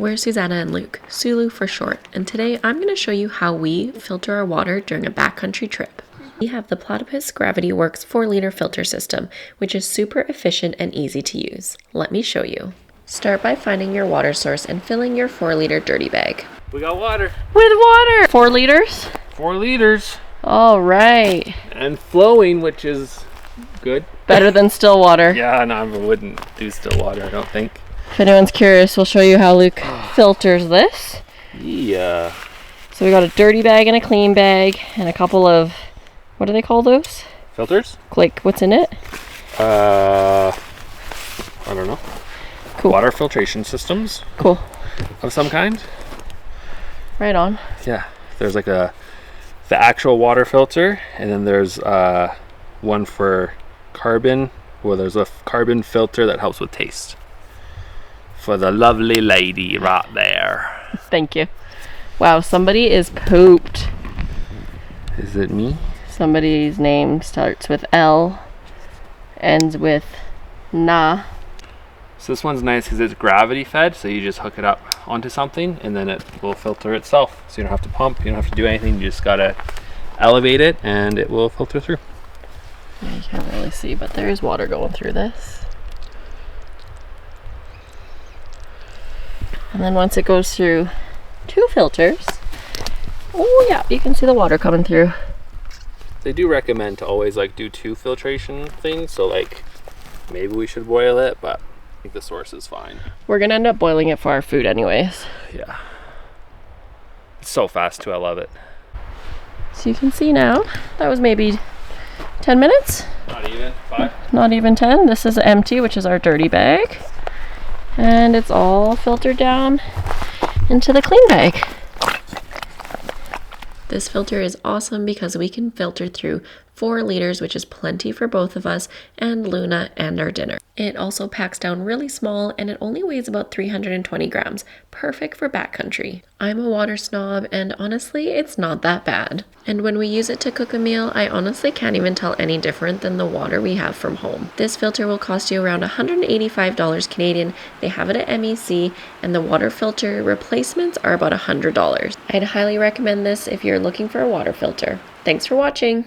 We're Susanna and Luke, Sulu for short, and today I'm going to show you how we filter our water during a backcountry trip. We have the Platypus GravityWorks 4-liter filter system, which is super efficient and easy to use. Let me show you. Start by finding your water source and filling your 4-liter dirty bag. We got water. With water! 4 liters? 4 liters. All right. And flowing, which is good. Better than still water. Yeah, no, I wouldn't do still water, I don't think. If anyone's curious, we'll show you how Luke filters this. Yeah. So we got a dirty bag and a clean bag and a couple of, what do they call those? Filters? Like, what's in it? I don't know. Cool. Water filtration systems. Cool. Of some kind. Right on. Yeah. There's like the actual water filter, and then there's one for carbon. Well, there's a carbon filter that helps with taste. For the lovely lady right there. Thank you. Wow, somebody is pooped. Is it me? Somebody's name starts with L, ends with Na. So this one's nice because it's gravity fed, so you just hook it up onto something and then it will filter itself. So you don't have to pump, you don't have to do anything, you just gotta elevate it and it will filter through. Yeah, you can't really see, but there is water going through this. And then once it goes through 2 filters, oh yeah, you can see the water coming through. They do recommend to always like do 2 filtration things, so like maybe we should boil it, but I think the source is fine. We're gonna end up boiling it for our food anyways. Yeah. It's so fast too, I love it. So you can see now, that was maybe 10 minutes? Not even 5? Not even 10. This is empty, which is our dirty bag. And it's all filtered down into the clean bag. This filter is awesome because we can filter through 4 liters, which is plenty for both of us and Luna and our dinner. It also packs down really small and it only weighs about 320 grams, perfect for backcountry. I'm a water snob and honestly, it's not that bad. And when we use it to cook a meal, I honestly can't even tell any different than the water we have from home. This filter will cost you around $185 Canadian. They have it at MEC and the water filter replacements are about $100. I'd highly recommend this if you're looking for a water filter. Thanks for watching.